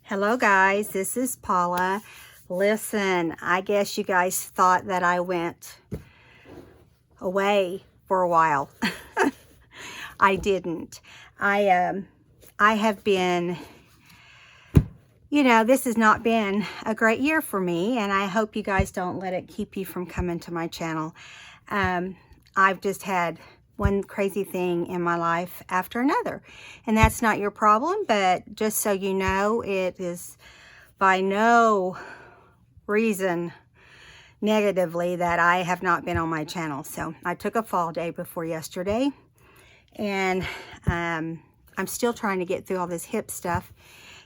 Hello guys, this is Paula. Listen, I guess you guys thought that I went away for a while. I didn't. I have been, this has not been a great year for me, and I hope you guys don't let it keep you from coming to my channel. I've just had one crazy thing in my life after another, and that's not your problem, but just so you know, it is by no reason negatively that I have not been on my channel. So I took a fall day before yesterday, and I'm still trying to get through all this hip stuff,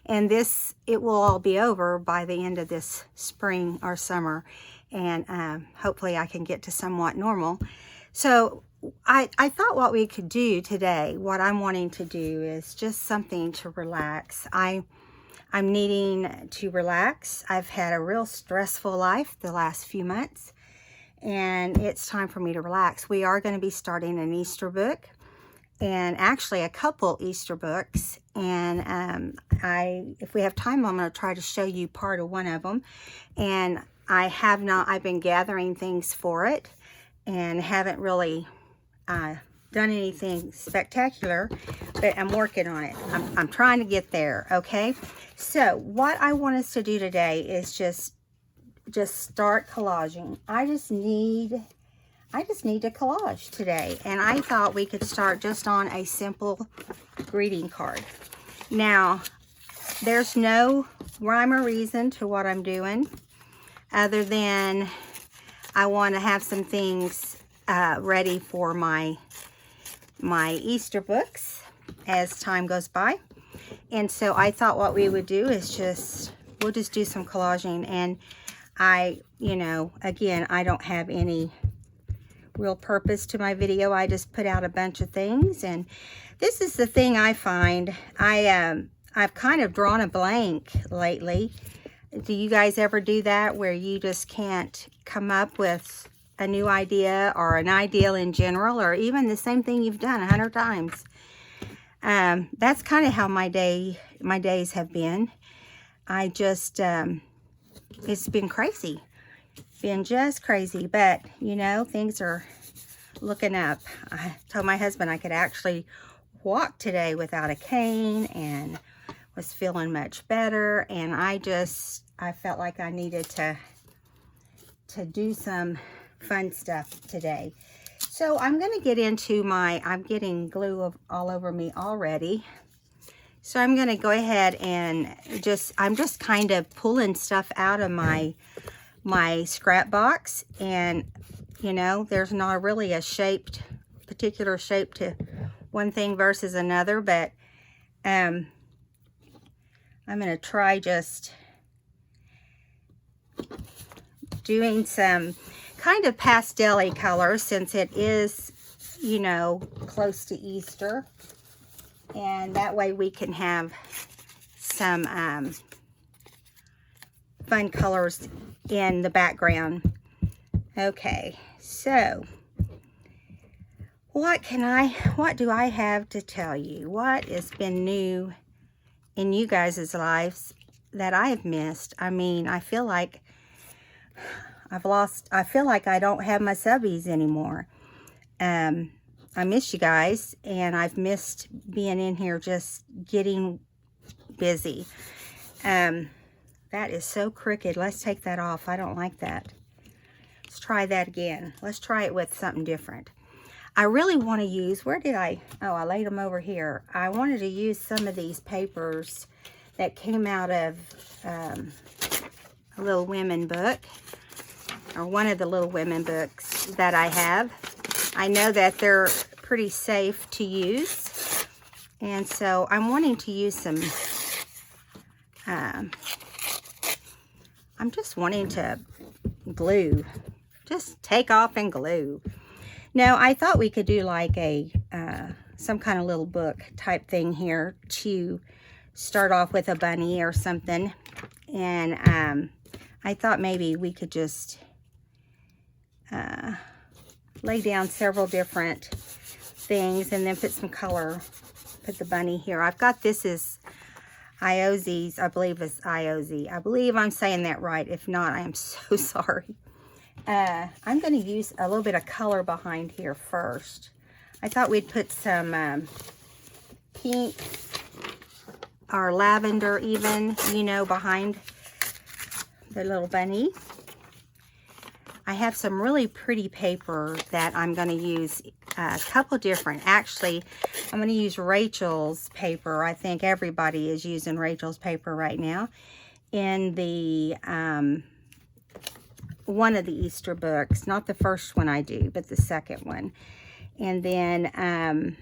and it will all be over by the end of this spring or summer, and hopefully I can get to somewhat normal. So I thought what we could do today, what I'm wanting to do is just something to relax. I'm needing to relax. I've had a real stressful life the last few months, and it's time for me to relax. We are going to be starting an Easter book, and actually a couple Easter books, and if we have time, I'm going to try to show you part of one of them. And I've been gathering things for it and haven't really done anything spectacular, but I'm working on it. I'm trying to get there. Okay, so what I want us to do today is just start collaging. I just need to collage today, and I thought we could start just on a simple greeting card. Now, there's no rhyme or reason to what I'm doing other than I want to have some things ready for my Easter books as time goes by. And so I thought what we would do is we'll just do some collaging. And again, I don't have any real purpose to my video. I just put out a bunch of things, and this is the thing I find. I've kind of drawn a blank lately. Do you guys ever do that, where you just can't come up with a new idea or an ideal in general, or even the same thing you've done 100 times? That's kind of how my days have been. It's been crazy. Been just crazy, but things are looking up. I told my husband I could actually walk today without a cane, and was feeling much better, and I felt like I needed to do some fun stuff today. So I'm going to get into I'm getting glue all over me already. So I'm going to go ahead and I'm just kind of pulling stuff out of my scrap box, and there's not really a particular shape to one thing versus another, but I'm going to try just doing some kind of pastel-y colors, since it is, close to Easter. And that way we can have some fun colors in the background. Okay, so what do I have to tell you? What has been new in you guys' lives that I've missed? I mean, I feel like I don't have my subbies anymore. I miss you guys, and I've missed being in here just getting busy. That is so crooked. Let's take that off. I don't like that. Let's try that again. Let's try it with something different. I really want to use, I laid them over here. I wanted to use some of these papers that came out of a Little Women book, or one of the Little Women books that I have. I know that they're pretty safe to use, and so I'm wanting to use some, I'm just wanting to glue, just take off and glue. Now, I thought we could do like some kind of little book type thing here to start off with a bunny or something, and I thought maybe we could just lay down several different things and then put some color, put the bunny here. I've got this is IOZ's, I believe it's IOZ. I believe I'm saying that right. If not, I am so sorry. I'm going to use a little bit of color behind here first. I thought we'd put some pink or lavender even, you know, behind the little bunny. I have some really pretty paper that I'm going to use, a couple different. Actually, I'm going to use Rachel's paper. I think everybody is using Rachel's paper right now in the one of the Easter books. Not the first one I do, but the second one. And then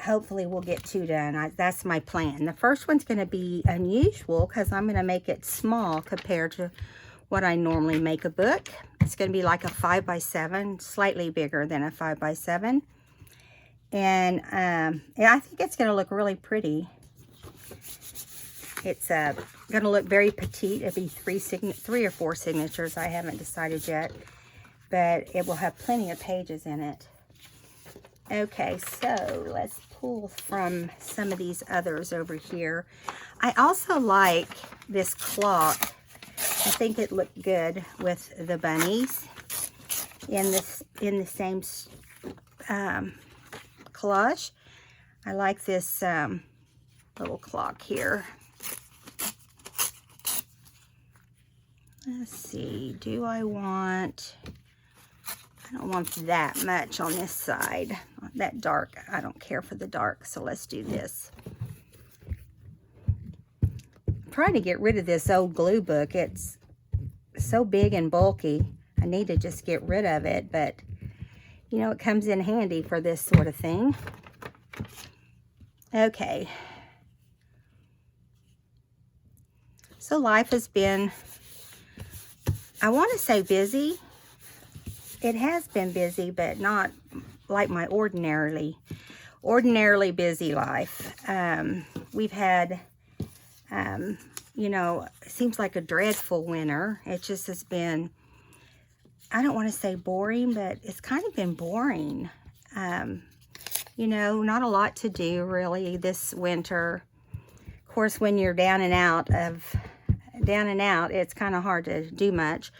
hopefully we'll get 2 done. That's my plan. The first one's going to be unusual because I'm going to make it small compared to what I normally make a book. It's going to be like a 5x7, slightly bigger than a 5x7. And yeah, I think it's going to look really pretty. It's going to look very petite. It'll be 3 or 4 signatures. I haven't decided yet, but it will have plenty of pages in it. Okay, so let's pull from some of these others over here. I also like this clock. I think it looked good with the bunnies in the same collage. I like this little clock here. Let's see, I don't want that much on this side. That dark, I don't care for the dark, so let's do this. I'm trying to get rid of this old glue book. It's so big and bulky. I need to just get rid of it, but you know, it comes in handy for this sort of thing. Okay. So life has been, I want to say busy. It has been busy, but not like my ordinarily busy life. We've had, you know, it seems like a dreadful winter. It just has been, I don't want to say boring, but it's kind of been boring. You know, not a lot to do really this winter. Of course, when you're down and out, it's kind of hard to do much.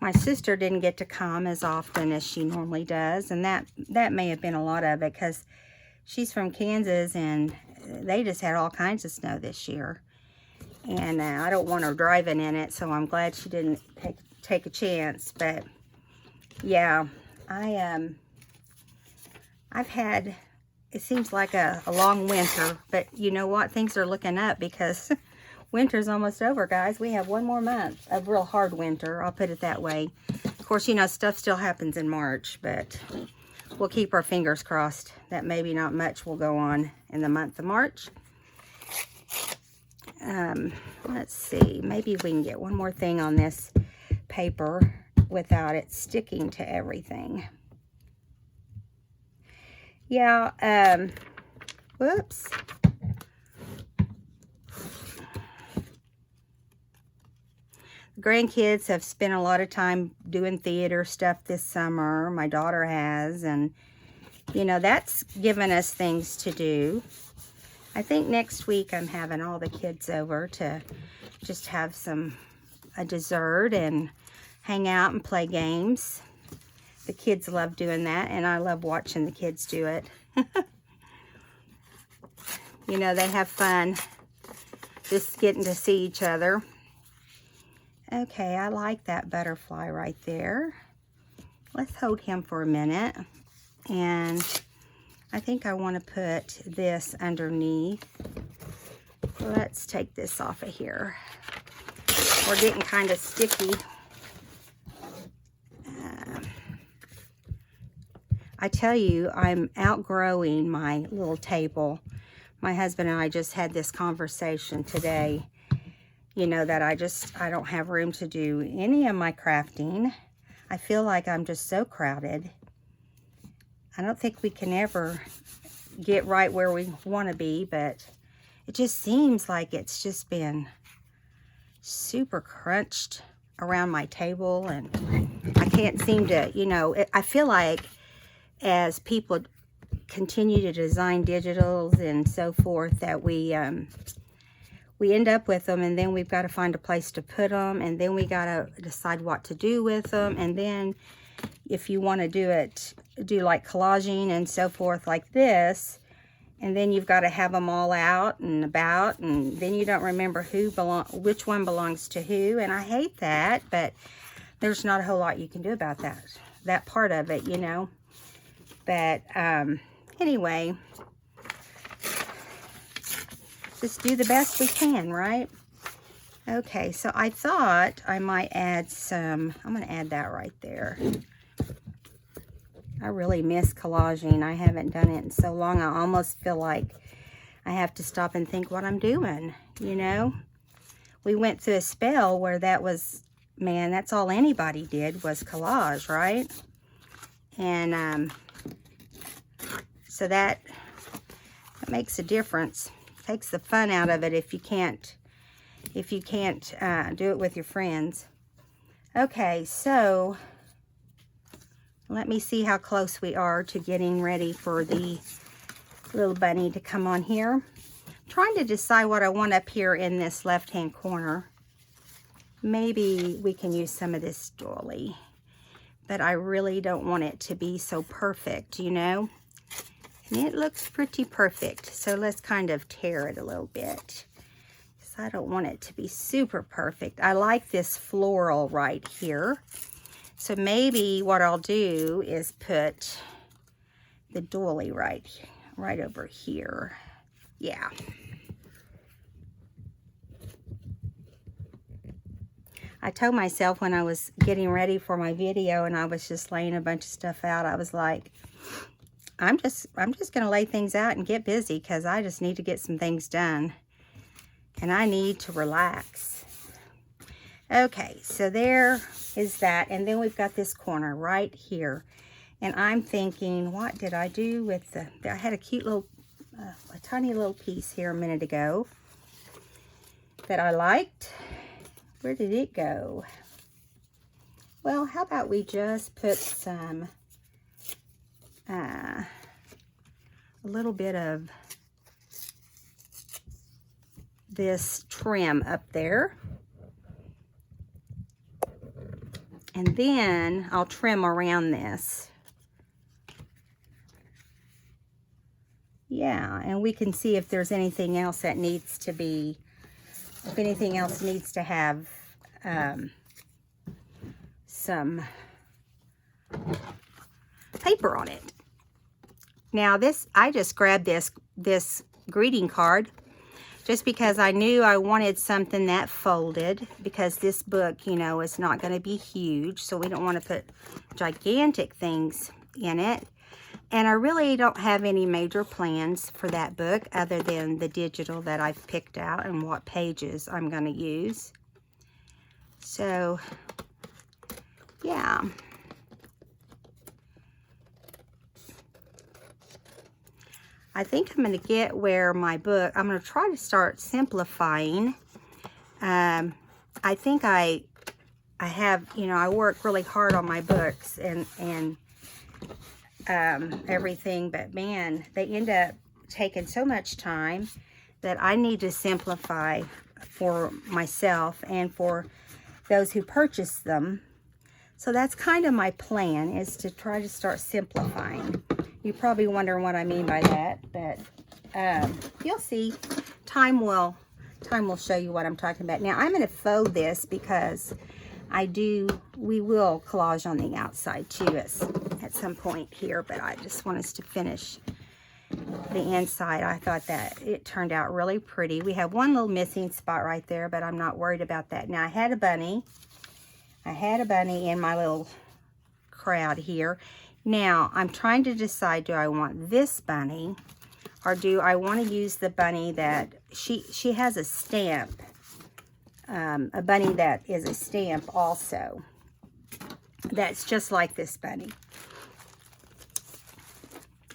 My sister didn't get to come as often as she normally does, and that may have been a lot of it because she's from Kansas and they just had all kinds of snow this year. And I don't want her driving in it, so I'm glad she didn't take a chance. But yeah, I've had, it seems like a long winter, but you know what? Things are looking up because winter's almost over, guys. We have 1 more month of real hard winter. I'll put it that way. Of course, you know, stuff still happens in March, but we'll keep our fingers crossed that maybe not much will go on in the month of March. Let's see. Maybe we can get one more thing on this paper without it sticking to everything. Yeah, whoops. Grandkids have spent a lot of time doing theater stuff this summer. My daughter has, and you know, that's given us things to do. I think next week I'm having all the kids over to just have a dessert and hang out and play games. The kids love doing that, and I love watching the kids do it. You know, they have fun just getting to see each other. Okay, I like that butterfly right there. Let's hold him for a minute. And I think I want to put this underneath. Let's take this off of here. We're getting kind of sticky. I tell you, I'm outgrowing my little table. My husband and I just had this conversation today. You know, that I don't have room to do any of my crafting. I feel like I'm just so crowded. I don't think we can ever get right where we want to be, but it just seems like it's just been super crunched around my table, and I can't seem to, you know, I feel like as people continue to design digitals and so forth that we end up with them, and then we've got to find a place to put them, and then we got to decide what to do with them. And then if you want to do like collaging and so forth like this, and then you've got to have them all out and about, and then you don't remember which one belongs to who. And I hate that, but there's not a whole lot you can do about that part of it, you know. But anyway, just do the best we can, right? Okay, so I thought I might add some, I'm going to add that right there. I really miss collaging. I haven't done it in so long. I almost feel like I have to stop and think what I'm doing, you know? We went through a spell where that was, man, that's all anybody did was collage, right? And so that makes a difference. Takes the fun out of it if you can't do it with your friends. Okay, so let me see how close we are to getting ready for the little bunny to come on here. I'm trying to decide what I want up here in this left-hand corner. Maybe we can use some of this doily, but I really don't want it to be so perfect, you know? And it looks pretty perfect, so let's kind of tear it a little bit. Because I don't want it to be super perfect. I like this floral right here. So maybe what I'll do is put the doily right over here. Yeah. I told myself when I was getting ready for my video and I was just laying a bunch of stuff out, I was like, I'm just going to lay things out and get busy because I just need to get some things done. And I need to relax. Okay, so there is that. And then we've got this corner right here. And I'm thinking, what did I do with I had a cute little, a tiny little piece here a minute ago that I liked. Where did it go? Well, how about we just put some, a little bit of this trim up there. And then I'll trim around this. Yeah, and we can see if there's anything else that needs to be, if anything else needs to have some paper on it. Now I just grabbed this greeting card just because I knew I wanted something that folded, because this book, you know, is not going to be huge, so we don't want to put gigantic things in it. And I really don't have any major plans for that book other than the digital that I've picked out and what pages I'm going to use. So, yeah. I think I'm going to get where my book, I'm going to try to start simplifying. I think I have, you know, I work really hard on my books and everything, but man, they end up taking so much time that I need to simplify for myself and for those who purchase them. So that's kind of my plan, is to try to start simplifying. You're probably wondering what I mean by that, but you'll see. Time will show you what I'm talking about. Now I'm going to faux this because we will collage on the outside too at some point here, but I just want us to finish the inside. I thought that it turned out really pretty. We have one little missing spot right there, but I'm not worried about that. Now I had a bunny in my little crowd here. Now I'm trying to decide, do I want this bunny or do I want to use the bunny that she has a stamp, a bunny that is a stamp also, that's just like this bunny.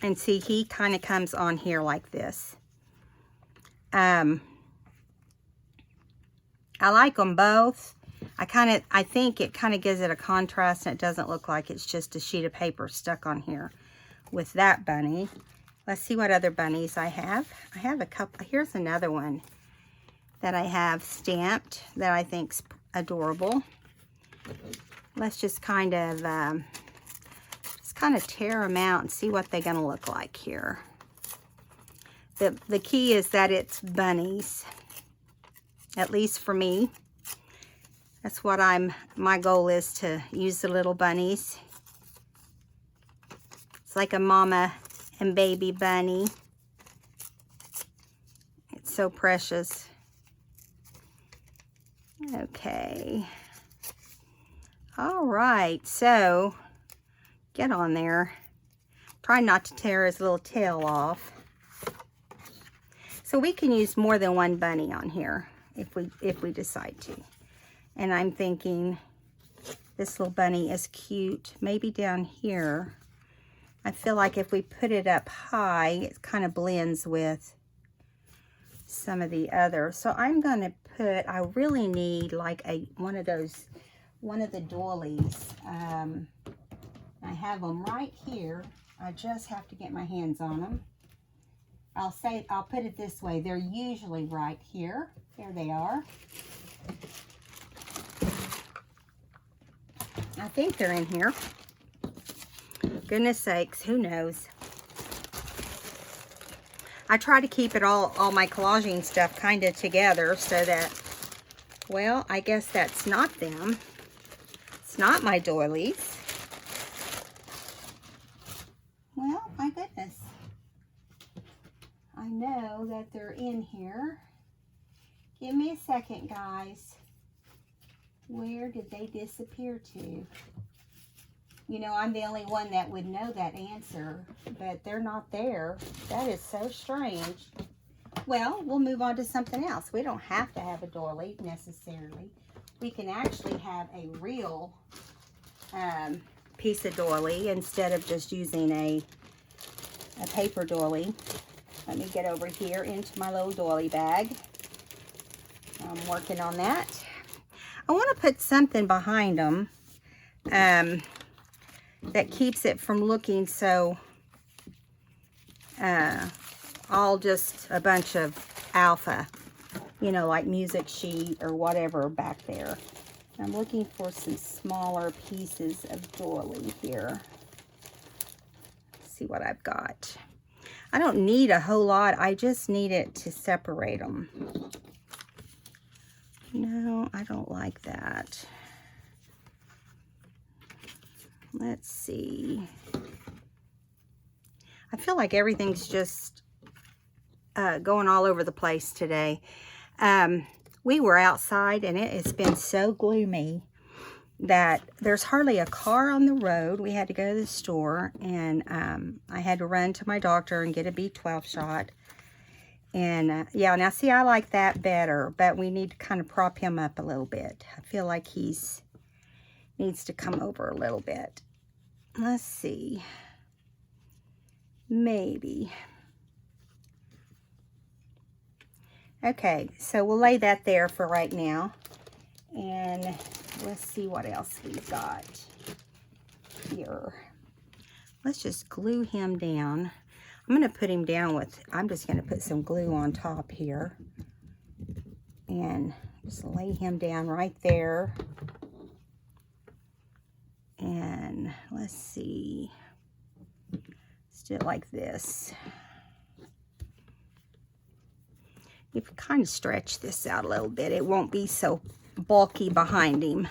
And see, he kind of comes on here like this. I like them both. I think it kind of gives it a contrast and it doesn't look like it's just a sheet of paper stuck on here with that bunny. Let's see what other bunnies I have. I have a couple. Here's another one that I have stamped that I think's adorable. Let's just kind of tear them out and see what they're gonna look like here. The key is that it's bunnies, at least for me. That's what my goal is, to use the little bunnies. It's like a mama and baby bunny. It's so precious. Okay. All right, so get on there. Try not to tear his little tail off. So we can use more than one bunny on here if we decide to. And I'm thinking this little bunny is cute. Maybe down here. I feel like if we put it up high, it kind of blends with some of the others. So I'm gonna put, I really need like one of the doilies. I have them right here. I just have to get my hands on them. I'll put it this way. They're usually right here. There they are. I think they're in here. Goodness sakes, who knows? I try to keep it all my collaging stuff kind of together so that, well, I guess that's not them. It's not my doilies. Well, my goodness. I know that they're in here. Give me a second, guys. Where did they disappear to? You know, I'm the only one that would know that answer, but they're not there. That is so strange. Well, we'll move on to something else. We don't have to have a doily necessarily. We can actually have a real piece of doily instead of just using a paper doily. Let me get over here into my little doily bag. I'm working on that. I want to put something behind them that keeps it from looking so all just a bunch of alpha, you know, like music sheet or whatever back there. I'm looking for some smaller pieces of doily here. Let's see what I've got. I don't need a whole lot. I just need it to separate them. No, I don't like that. Let's see. I feel like everything's just going all over the place today. We were outside and it has been so gloomy that there's hardly a car on the road. We had to go to the store, and I had to run to my doctor and get a B12 shot. And yeah, now see, I like that better, but we need to kind of prop him up a little bit. I feel like needs to come over a little bit. Let's see. Maybe. Okay, so we'll lay that there for right now. And let's see what else we've got here. Let's just glue him down. I'm going to put him down with, I'm just going to put some glue on top here. And just lay him down right there. And let's see. Let's do it like this. You can kind of stretch this out a little bit. It won't be so bulky behind him.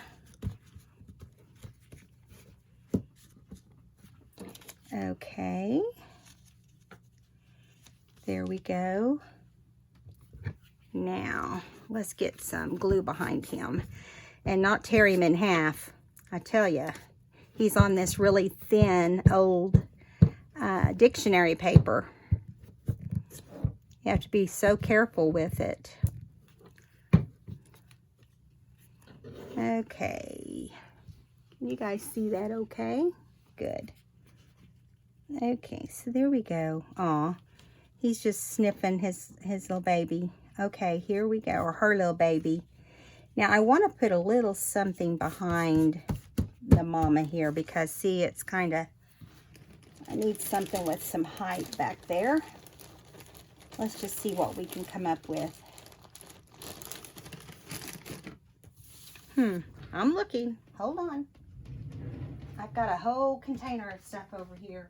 Okay. There we go. Now, let's get some glue behind him and not tear him in half. I tell you, he's on this really thin, old dictionary paper. You have to be so careful with it. Okay. Can you guys see that okay? Good. Okay, so there we go. Aw, he's just sniffing his little baby. Okay, here we go, or her little baby. Now I want to put a little something behind the mama here because see, it's kind of, I need something with some height back there. Let's just see what we can come up with. I'm looking. Hold on. I've got a whole container of stuff over here.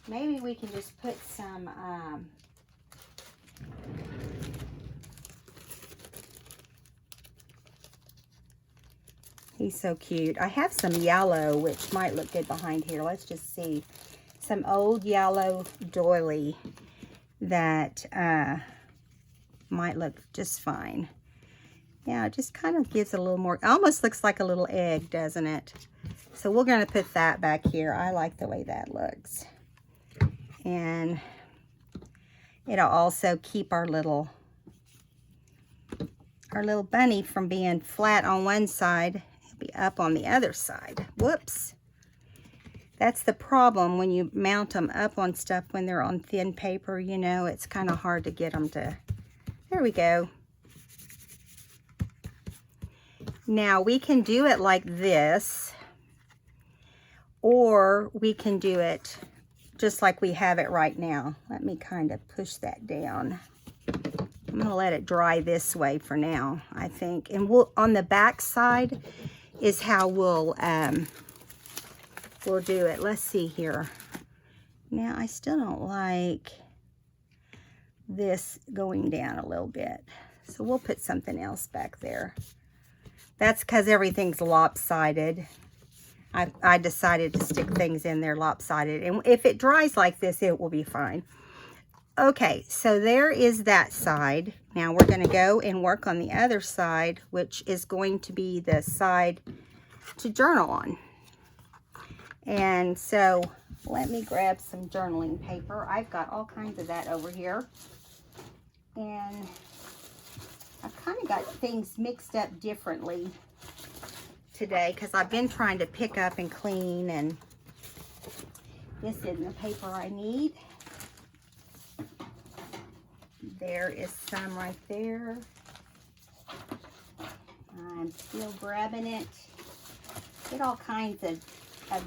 Maybe we can just put some he's so cute. I have some yellow, which might look good behind here. Let's just see. Some old yellow doily that might look just fine. Yeah, it just kind of gives it a little more, almost looks like a little egg, doesn't it? So we're going to put that back here. I like the way that looks. And it'll also keep our little bunny from being flat on one side. It'll be up on the other side. Whoops. That's the problem when you mount them up on stuff when they're on thin paper, you know, it's kind of hard to get them to, there we go. Now we can do it like this, or we can do it just like we have it right now. Let me kind of push that down. I'm gonna let it dry this way for now, I think. And we'll, on the back side is how we'll do it. Let's see here. Now I still don't like this going down a little bit, so we'll put something else back there. That's because everything's lopsided. I decided to stick things in there lopsided, and if it dries like this, it will be fine. Okay, so there is that side. Now we're going to go and work on the other side, which is going to be the side to journal on. And so let me grab some journaling paper. I've got all kinds of that over here. And I've kind of got things mixed up differently today because I've been trying to pick up and clean, and this isn't the paper I need. There is some right there. I'm still grabbing it. Get all kinds of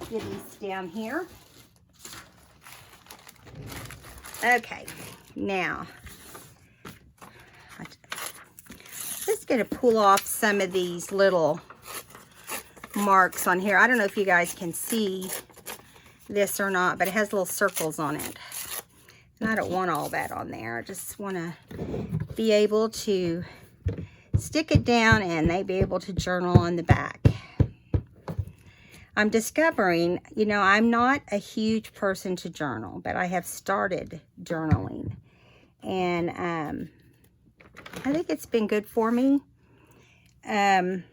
goodies down here. Okay, now I'm just going to pull off some of these little marks on here. I don't know if you guys can see this or not, but it has little circles on it. And I don't want all that on there. I just want to be able to stick it down and they be able to journal on the back. I'm discovering, you know, I'm not a huge person to journal, but I have started journaling. And I think it's been good for me. I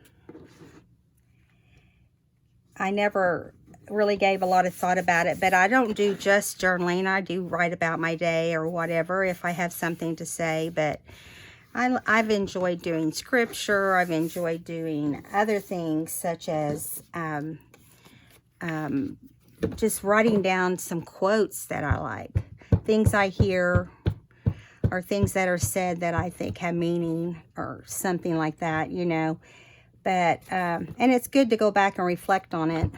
never really gave a lot of thought about it, but I don't do just journaling. I do write about my day or whatever if I have something to say, but I've enjoyed doing scripture. I've enjoyed doing other things such as just writing down some quotes that I like, things I hear or things that are said that I think have meaning or something like that, you know. But and it's good to go back and reflect on it.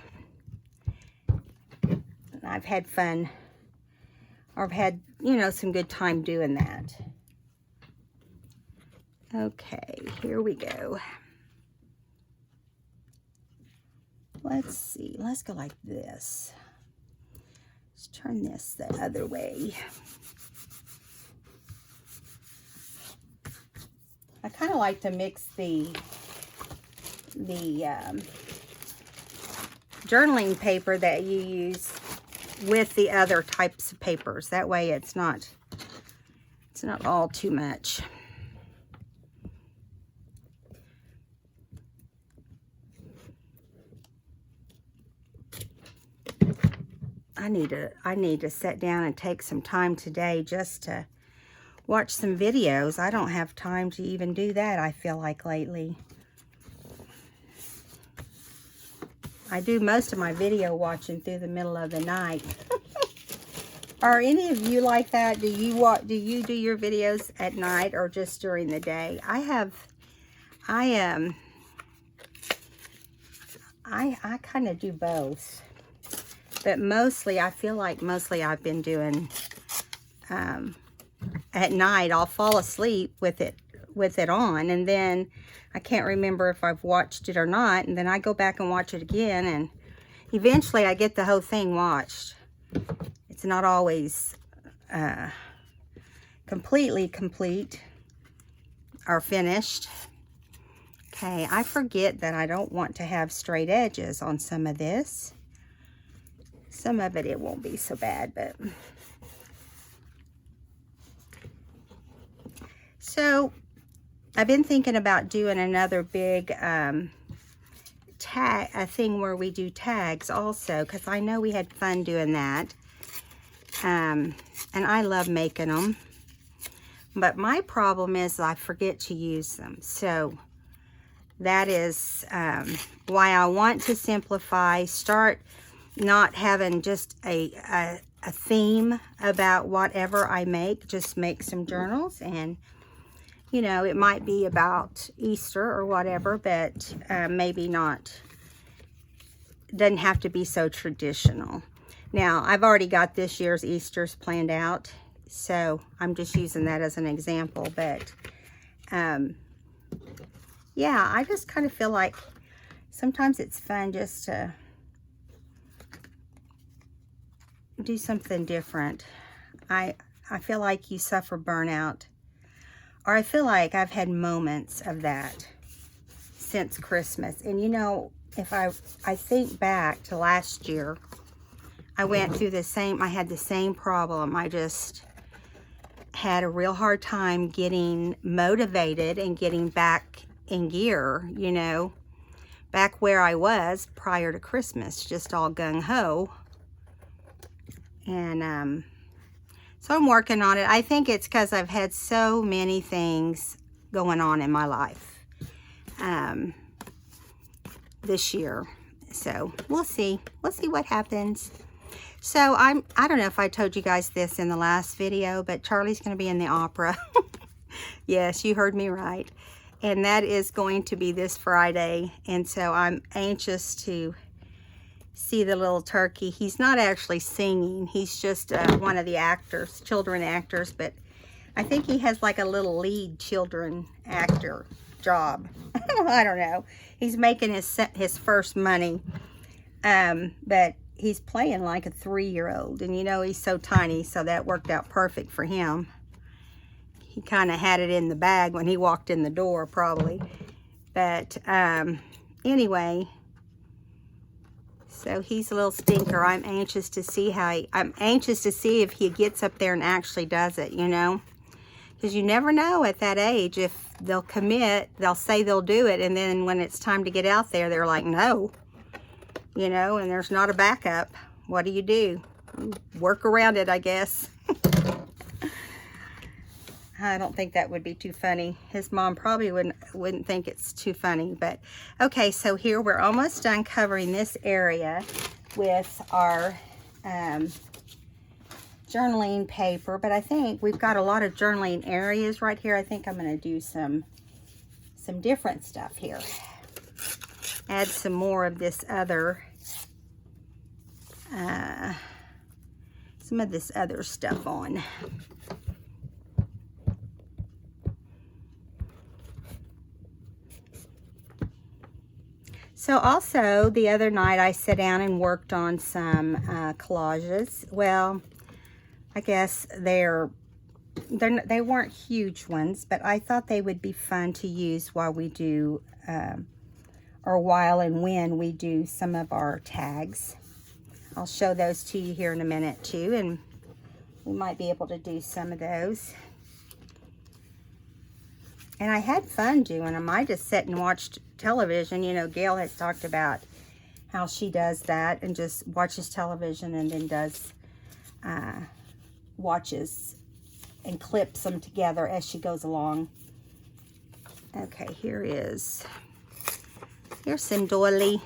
I've had fun, or I've had, you know, some good time doing that. Okay, here we go. Let's see, let's go like this. Let's turn this the other way. I kind of like to mix the journaling paper that you use with the other types of papers. That way it's not all too much. I need to sit down and take some time today just to watch some videos. I don't have time to even do that, I feel like, lately. I do most of my video watching through the middle of the night. Are any of you like that? Do you do your videos at night or just during the day? I kind of do both. But mostly, I feel like mostly I've been doing, at night, I'll fall asleep with it on, and then I can't remember if I've watched it or not, and then I go back and watch it again, and eventually I get the whole thing watched. It's not always completely complete or finished. Okay, I forget that I don't want to have straight edges on some of this. Some of it won't be so bad, but... So, I've been thinking about doing another big tag, a thing where we do tags also, because I know we had fun doing that. And I love making them. But my problem is I forget to use them. So, that is why I want to simplify, start not having just a theme about whatever I make, just make some journals, and you know, it might be about Easter or whatever, but maybe not, doesn't have to be so traditional. Now, I've already got this year's Easter's planned out, so I'm just using that as an example, but yeah, I just kind of feel like sometimes it's fun just to do something different. I feel like you suffer burnout, or I feel like I've had moments of that since Christmas. And you know, if I think back to last year, I went through I had the same problem. I just had a real hard time getting motivated and getting back in gear, you know, back where I was prior to Christmas, just all gung-ho. And so I'm working on it. I think it's because I've had so many things going on in my life this year. So we'll see. We'll see what happens. So I don't know if I told you guys this in the last video, but Charlie's going to be in the opera. Yes, you heard me right. And that is going to be this Friday. And so I'm anxious to see the little turkey. He's not actually singing. He's just one of the actors, children actors, but I think he has like a little lead children actor job. I don't know. He's making his first money, but he's playing like a 3-year-old, and you know, he's so tiny, so that worked out perfect for him. He kind of had it in the bag when he walked in the door, probably. But anyway, so he's a little stinker. I'm anxious to see if he gets up there and actually does it, you know, because you never know at that age if they'll commit. They'll say they'll do it, and then when it's time to get out there, they're like, no, you know, and there's not a backup. What do? You work around it, I guess. I don't think that would be too funny. His mom probably wouldn't think it's too funny. But okay, so here we're almost done covering this area with our journaling paper. But I think we've got a lot of journaling areas right here. I think I'm going to do some different stuff here. Add some more of this other stuff on. So also, the other night I sat down and worked on some collages. Well, I guess they weren't huge ones, but I thought they would be fun to use while we do, or while and when we do some of our tags. I'll show those to you here in a minute too, and we might be able to do some of those. And I had fun doing them. I just sat and watched television. You know, Gail has talked about how she does that and just watches television and then does, watches and clips them together as she goes along. Okay, here's some doily.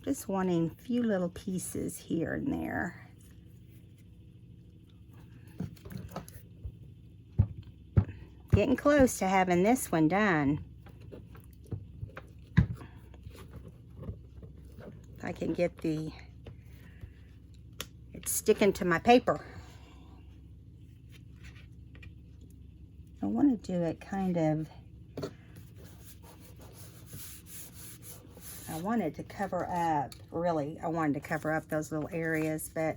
Just wanting a few little pieces here and there. Getting close to having this one done. If I can get it's sticking to my paper. I want to do it kind of, I wanted to cover up, really, I wanted to cover up those little areas, but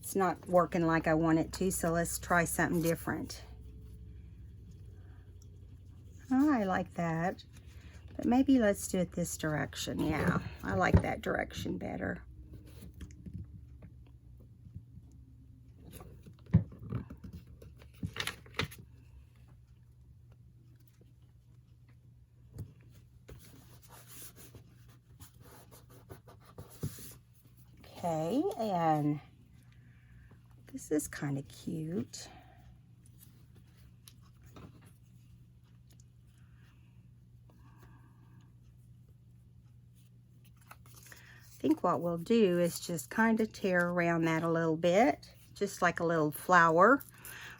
it's not working like I want it to, so let's try something different. Oh, I like that, but maybe let's do it this direction. Yeah, I like that direction better. Okay, and this is kind of cute. I think what we'll do is just kind of tear around that a little bit, just like a little flower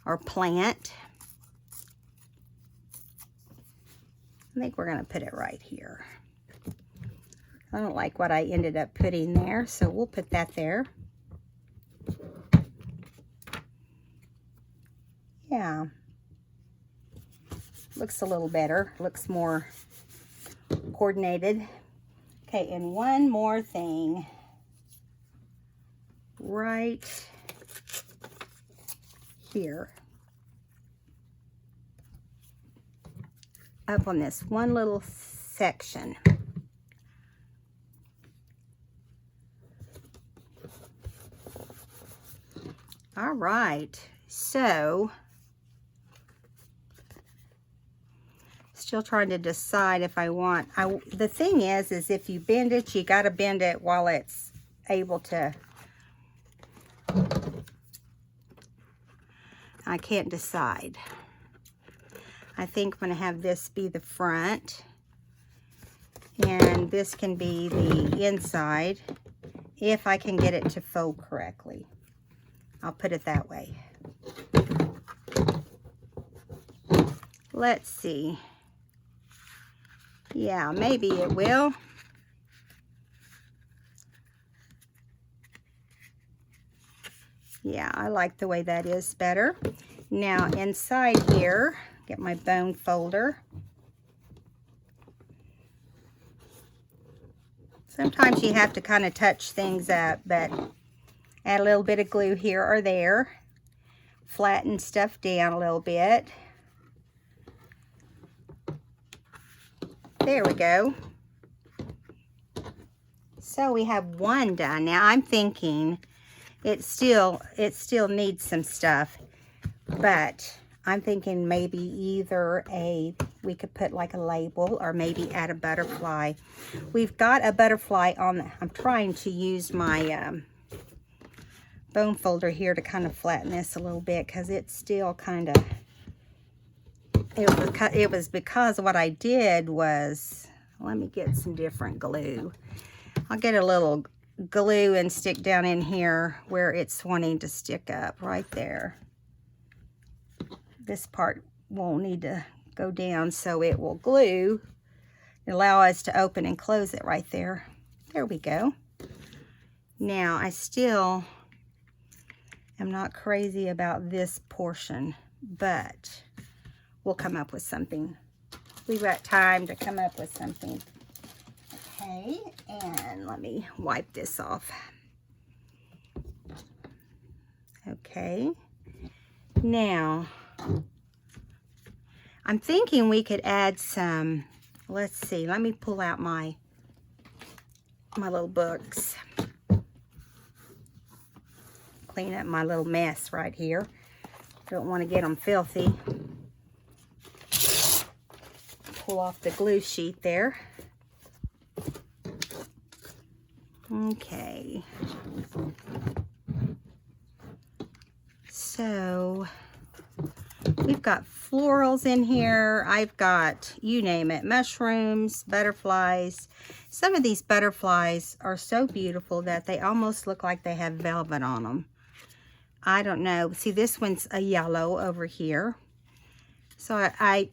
or plant. I think we're going to put it right here. I don't like what I ended up putting there, so we'll put that there. Yeah. Looks a little better. Looks more coordinated. Okay, and one more thing. Right here. Up on this one little section. All right, so still trying to decide if I want, the thing is if you bend it, you got to bend it while it's able to, I can't decide. I think I'm going to have this be the front, and this can be the inside, if I can get it to fold correctly. I'll put it that way. Let's see. Yeah, maybe it will. Yeah, I like the way that is better. Now inside here, get my bone folder. Sometimes you have to kind of touch things up, but add a little bit of glue here or there. Flatten stuff down a little bit. There we go. So we have one done. Now I'm thinking it still needs some stuff, but I'm thinking maybe either we could put like a label, or maybe add a butterfly. We've got a butterfly on I'm trying to use my bone folder here to kind of flatten this a little bit, because it's still kind of, it was because what I did was, let me get some different glue. I'll get a little glue and stick down in here where it's wanting to stick up, right there. This part won't need to go down, so it will glue and allow us to open and close it right there. There we go. Now I still I'm not crazy about this portion, but we'll come up with something. We've got time to come up with something. Okay, and let me wipe this off. Okay, now I'm thinking we could add some, let's see, let me pull out my little books. Clean up my little mess right here. Don't want to get them filthy. Pull off the glue sheet there. Okay. So we've got florals in here. I've got, you name it, mushrooms, butterflies. Some of these butterflies are so beautiful that they almost look like they have velvet on them. I don't know. See, this one's a yellow over here. So I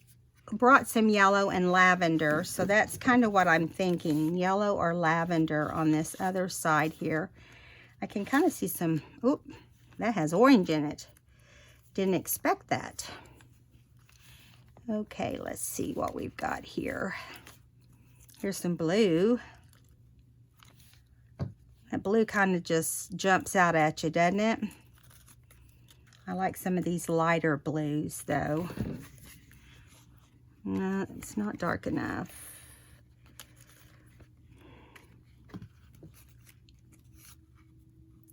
brought some yellow and lavender, so that's kind of what I'm thinking, yellow or lavender on this other side here. I can kind of see some, oop, that has orange in it. Didn't expect that. Okay, let's see what we've got here. Here's some blue. That blue kind of just jumps out at you, doesn't it? I like some of these lighter blues though. No, it's not dark enough.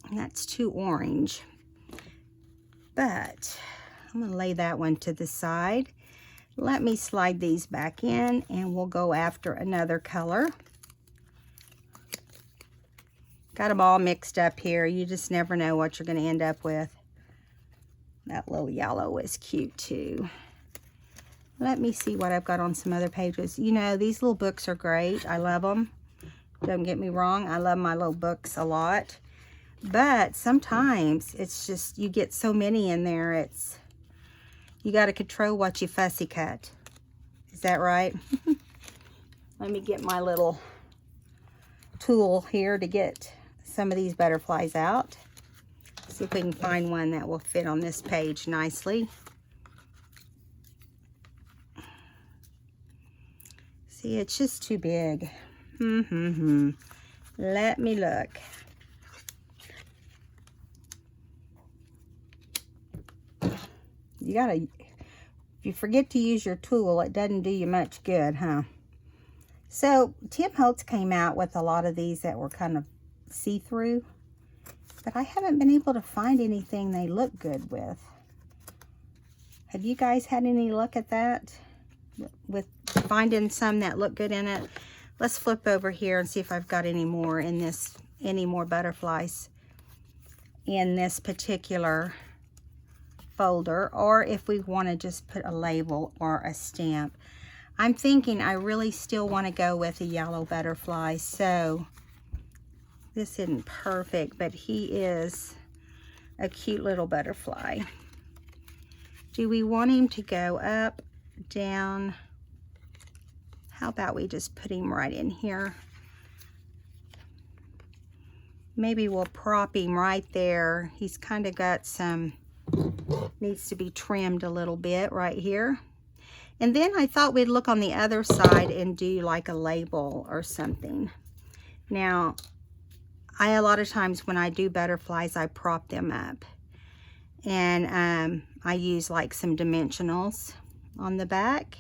And that's too orange. But I'm going to lay that one to the side. Let me slide these back in and we'll go after another color. Got them all mixed up here. You just never know what you're going to end up with. That little yellow is cute too. Let me see what I've got on some other pages. You know, these little books are great. I love them. Don't get me wrong. I love my little books a lot. But sometimes it's just, you get so many in there, you got to control what you fussy cut. Is that right? Let me get my little tool here to get some of these butterflies out. See if we can find one that will fit on this page nicely. See, it's just too big. Let me look. You gotta, if you forget to use your tool, it doesn't do you much good, huh? So Tim Holtz came out with a lot of these that were kind of see-through, but I haven't been able to find anything they look good with. Have you guys had any luck at that? With finding some that look good in it? Let's flip over here and see if I've got any more in this, any more butterflies in this particular folder, or if we want to just put a label or a stamp. I'm thinking I really still want to go with a yellow butterfly, so this isn't perfect, but he is a cute little butterfly. Do we want him to go up, down? How about we just put him right in here? Maybe we'll prop him right there. He's kind of got some, needs to be trimmed a little bit right here. And then I thought we'd look on the other side and do like a label or something. Now, a lot of times when I do butterflies, I prop them up. And I use like some dimensionals on the back.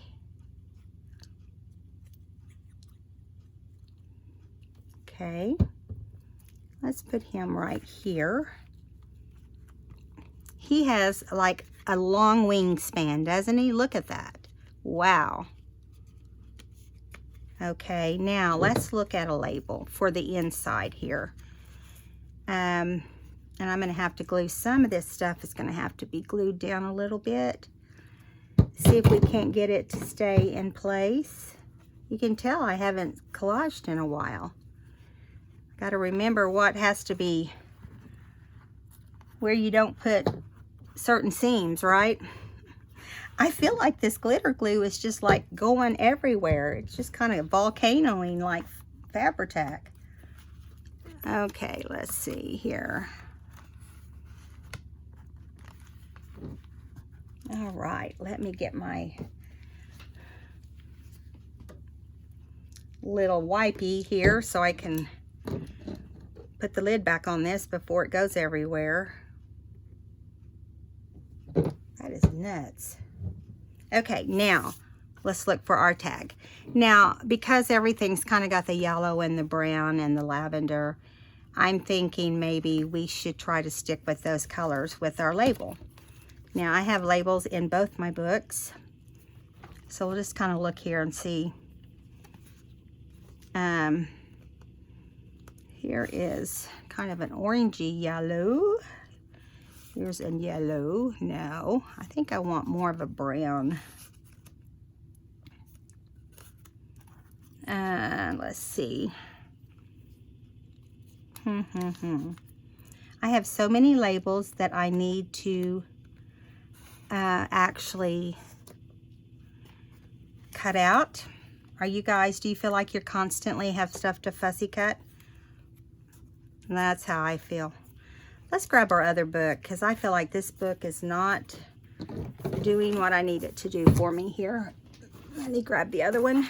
Okay, let's put him right here. He has like a long wingspan, doesn't he? Look at that. Wow. Okay, now let's look at a label for the inside here. And I'm going to have to glue some of this stuff. Is going to have to be glued down a little bit. See if we can't get it to stay in place. You can tell I haven't collaged in a while. Got to remember what has to be, where you don't put certain seams, right? I feel like this glitter glue is just like going everywhere. It's just kind of volcanoing like Fabri-Tac. Okay, let's see here. All right, let me get my little wipey here so I can put the lid back on this before it goes everywhere. That is nuts. Okay, now let's look for our tag. Now, because everything's kind of got the yellow and the brown and the lavender, I'm thinking maybe we should try to stick with those colors with our label. Now, I have labels in both my books, so we'll just kind of look here and see. Here is kind of an orangey yellow. Here's a yellow. No, I think I want more of a brown. Let's see. I have so many labels that I need to actually cut out. Do you feel like you constantly have stuff to fussy cut? That's how I feel. Let's grab our other book, because I feel like this book is not doing what I need it to do for me here. Let me grab the other one.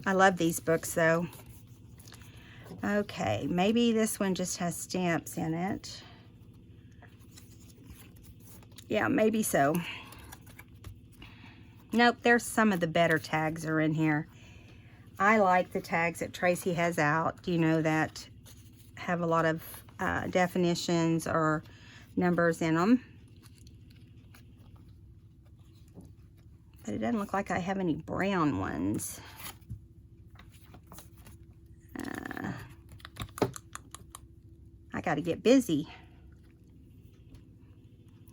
I love these books though. Okay, maybe this one just has stamps in it. Yeah, maybe so. Nope, there's some of the better tags are in here. I like the tags that Tracy has out, you know, that have a lot of definitions or numbers in them. But it doesn't look like I have any brown ones. I got to get busy.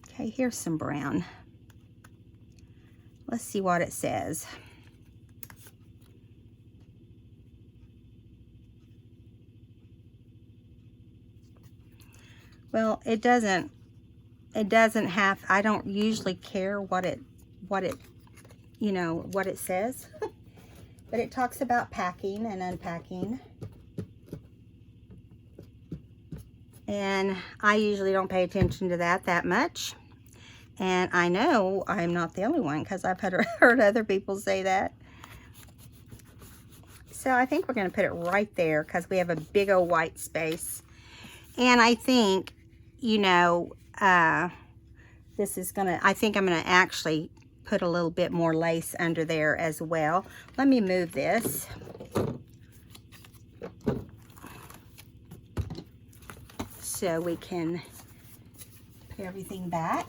Okay, here's some brown. Let's see what it says. Well, it doesn't have, I don't usually care what it you know, what it says. But it talks about packing and unpacking. And I usually don't pay attention to that much. And I know I'm not the only one, because I've heard other people say that. So I think we're going to put it right there, because we have a big old white space. And I think, you know, this is going to, I think I'm going to actually put a little bit more lace under there as well. Let me move this. So we can put everything back.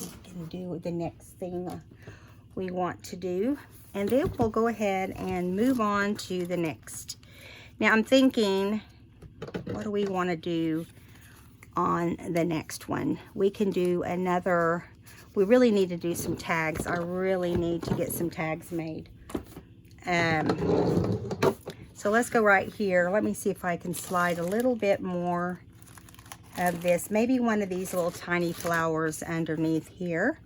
We can do the next thing we want to do. And then we'll go ahead and move on to the next. Now I'm thinking, what do we want to do on the next one? We can do another, we really need to do some tags. I really need to get some tags made. So let's go right here. Let me see if I can slide a little bit more of this. Maybe one of these little tiny flowers underneath here.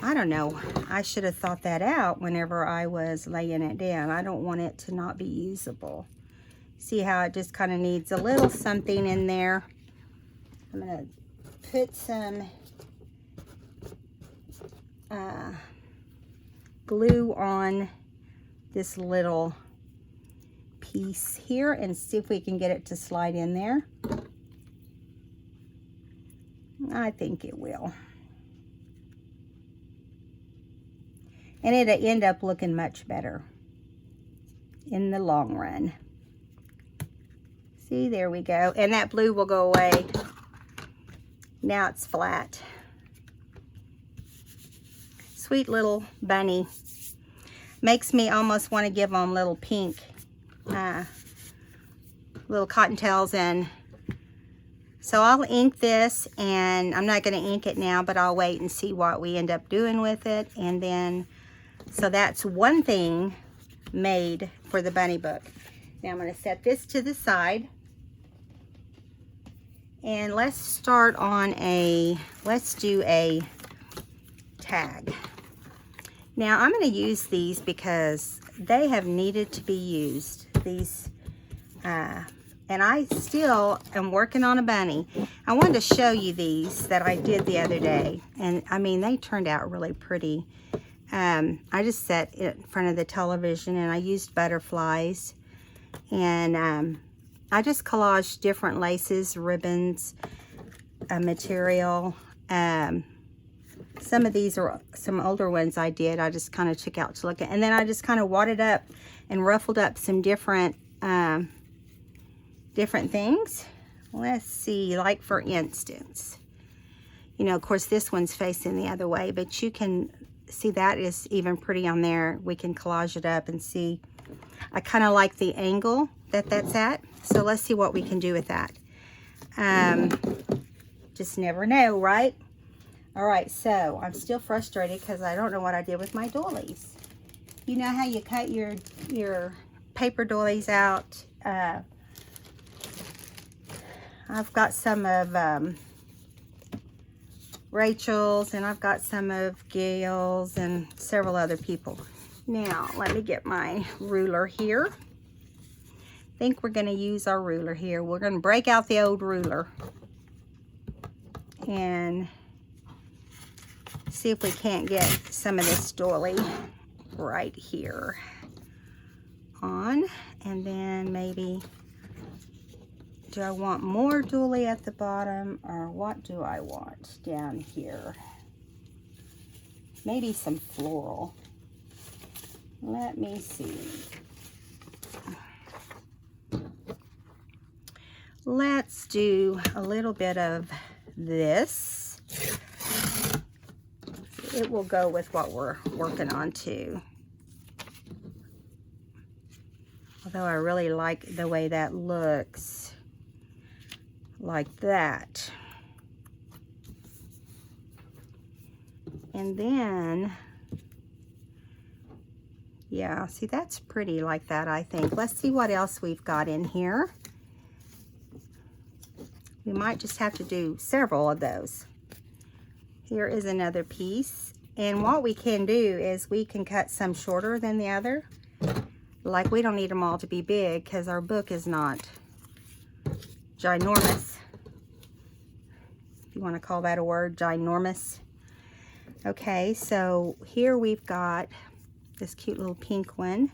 I don't know. I should have thought that out whenever I was laying it down. I don't want it to not be usable. See how it just kind of needs a little something in there. I'm going to put some glue on this little piece here and see if we can get it to slide in there. I think it will. And it'll end up looking much better in the long run. See, there we go. And that blue will go away. Now it's flat. Sweet little bunny. Makes me almost want to give them little pink little cottontails. And so I'll ink this, and I'm not going to ink it now, but I'll wait and see what we end up doing with it. And then, so that's one thing made for the bunny book. Now I'm going to set this to the side. And let's start on let's do a tag. Now I'm going to use these because they have needed to be used. These, and I still am working on a bunny. I wanted to show you these that I did the other day. And I mean, they turned out really pretty. I just sat in front of the television and I used butterflies. And I just collaged different laces, ribbons, material. Some of these are some older ones I did. I just kind of took out to look at. And then I just kind of wadded up and ruffled up some different things. Let's see, like for instance, you know, of course this one's facing the other way, but you can see that is even pretty on there. We can collage it up and see. I kind of like the angle that's at. So let's see what we can do with that. Just never know, right? All right, so I'm still frustrated because I don't know what I did with my doilies. You know how you cut your paper doilies out? I've got some of Rachel's, and I've got some of Gail's and several other people. Now, let me get my ruler here. I think we're going to use our ruler here. We're going to break out the old ruler and see if we can't get some of this doily right here on. And then maybe, do I want more doily at the bottom, or what do I want down here? Maybe some floral. Let me see. Let's do a little bit of this. It will go with what we're working on too. Although I really like the way that looks, like that. And then, yeah, see, that's pretty like that, I think. Let's see what else we've got in here. We might just have to do several of those. Here is another piece. And what we can do is we can cut some shorter than the other. Like, we don't need them all to be big because our book is not ginormous. If you want to call that a word, ginormous. Okay, so here we've got this cute little pink one,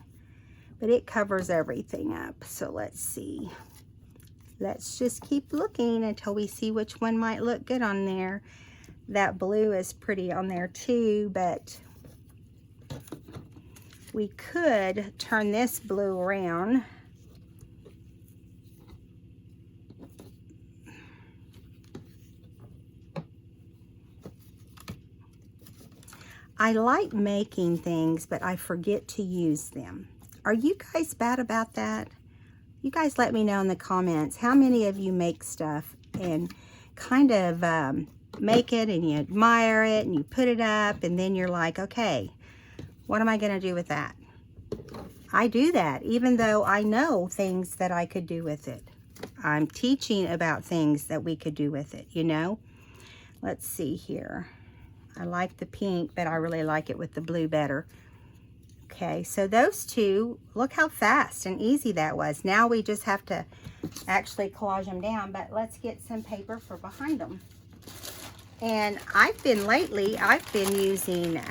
but it covers everything up. So let's see. Let's just keep looking until we see which one might look good on there. That blue is pretty on there too, but we could turn this blue around. I like making things, but I forget to use them. Are you guys bad about that? You guys let me know in the comments. How many of you make stuff and kind of make it and you admire it and you put it up and then you're like, okay, what am I going to do with that? I do that, even though I know things that I could do with it. I'm teaching about things that we could do with it, you know? Let's see here. I like the pink, but I really like it with the blue better. Okay, so those two, look how fast and easy that was. Now we just have to actually collage them down, but let's get some paper for behind them. And lately, I've been using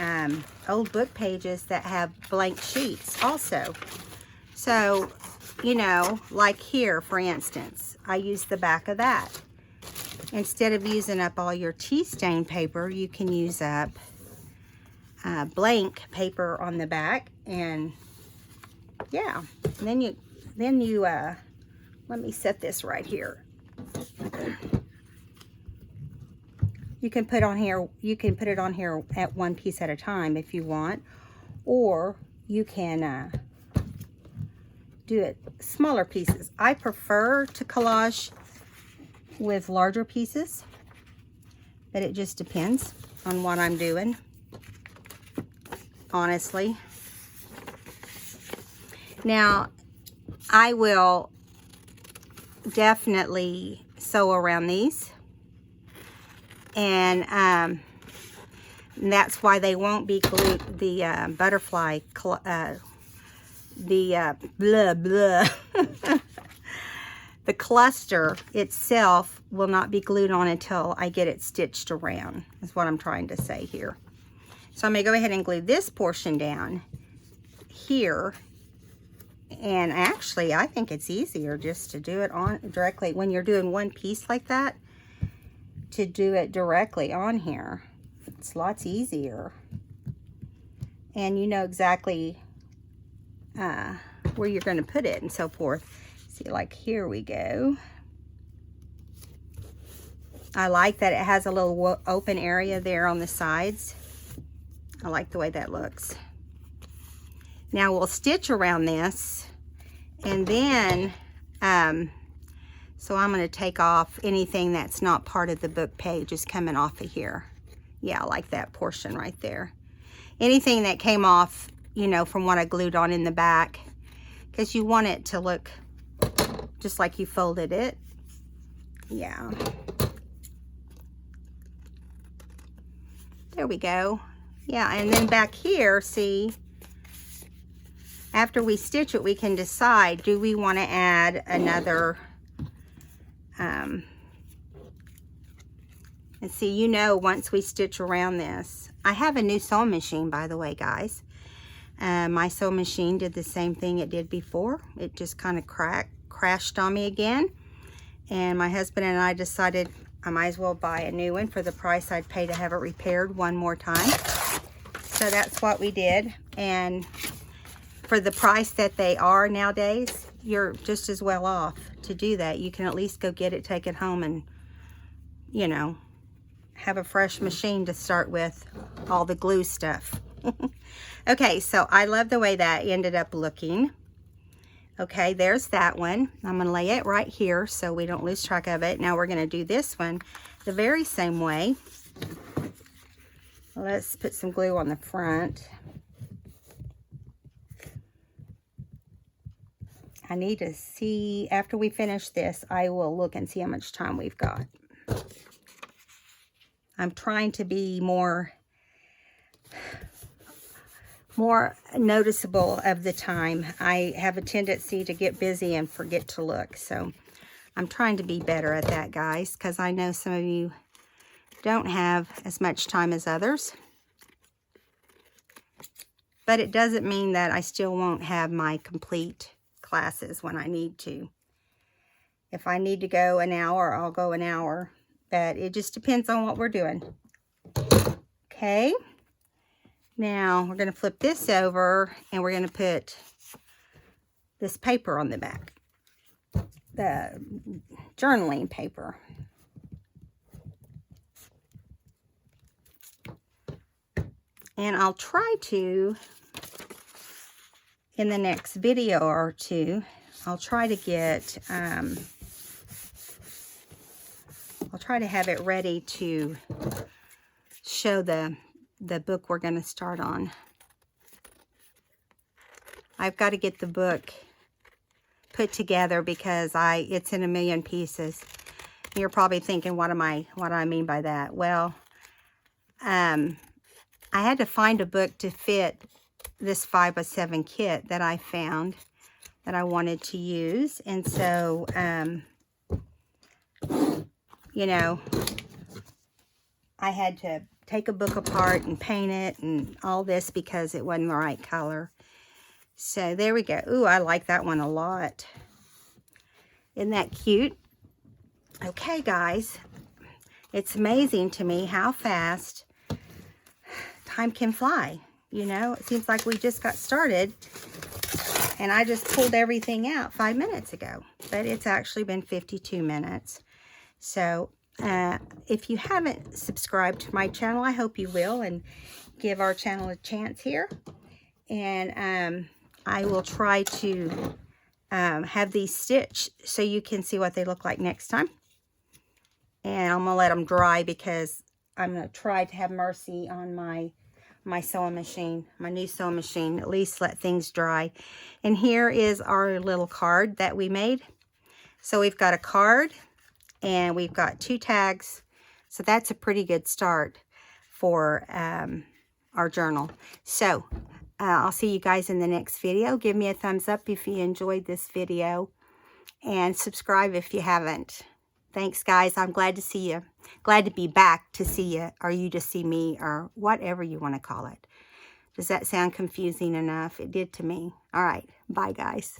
old book pages that have blank sheets also. So, you know, like here, for instance, I use the back of that. Instead of using up all your tea stain paper, you can use up blank paper on the back. And yeah, and then you let me set this right here. You can put it on here at one piece at a time if you want, or you can do it smaller pieces. I prefer to collage with larger pieces, but it just depends on what I'm doing, honestly. Now, I will definitely sew around these, and that's why they won't be glued. The butterfly, blah blah. The cluster itself will not be glued on until I get it stitched around, is what I'm trying to say here. So I'm going to go ahead and glue this portion down here. And actually, I think it's easier just to do it on directly when you're doing one piece like that, to do it directly on here. It's lots easier. And you know exactly where you're going to put it and so forth. See, like here we go. I like that it has a little open area there on the sides. I like the way that looks. Now we'll stitch around this, and then so I'm going to take off anything that's not part of the book page is coming off of here. Yeah, I like that portion right there. Anything that came off, you know, from what I glued on in the back, because you want it to look just like you folded it. Yeah. There we go. Yeah, and then back here, see, after we stitch it, we can decide, do we want to add another, and see, you know, once we stitch around this, I have a new sewing machine, by the way, guys. My sewing machine did the same thing it did before. It just kind of crashed on me again. And my husband and I decided I might as well buy a new one for the price I'd pay to have it repaired one more time. So that's what we did. And for the price that they are nowadays, you're just as well off to do that. You can at least go get it, take it home, and, you know, have a fresh machine to start with all the glue stuff. Okay, so I love the way that ended up looking. Okay, there's that one. I'm going to lay it right here so we don't lose track of it. Now we're going to do this one the very same way. Let's put some glue on the front. I need to see, after we finish this, I will look and see how much time we've got. I'm trying to be more noticeable of the time. I have a tendency to get busy and forget to look. So I'm trying to be better at that, guys, because I know some of you don't have as much time as others. But it doesn't mean that I still won't have my complete classes when I need to. If I need to go an hour, I'll go an hour. But it just depends on what we're doing. Okay. Now, we're going to flip this over, and we're going to put this paper on the back. The journaling paper. And I'll try to, in the next video or two, I'll try to get, I'll try to have it ready to show the book we're going to start on. I've got to get the book put together because it's in a million pieces. You're probably thinking, what do I mean by that? Well, I had to find a book to fit this 5x7 kit that I found that I wanted to use. And so, you know, I had to take a book apart and paint it and all this because it wasn't the right color. So there we go. Ooh, I like that one a lot. Isn't that cute? Okay, guys. It's amazing to me how fast time can fly. You know, it seems like we just got started and I just pulled everything out 5 minutes ago. But it's actually been 52 minutes. So if you haven't subscribed to my channel, I hope you will and give our channel a chance here. And I will try to have these stitched so you can see what they look like next time. And I'm going to let them dry because I'm going to try to have mercy on my sewing machine, my new sewing machine, at least let things dry. And here is our little card that we made. So we've got a card and we've got 2 tags. So that's a pretty good start for our journal. So I'll see you guys in the next video. Give me a thumbs up if you enjoyed this video and subscribe if you haven't. Thanks, guys. I'm glad to see you. Glad to be back to see you, or you to see me, or whatever you want to call it. Does that sound confusing enough? It did to me. All right. Bye, guys.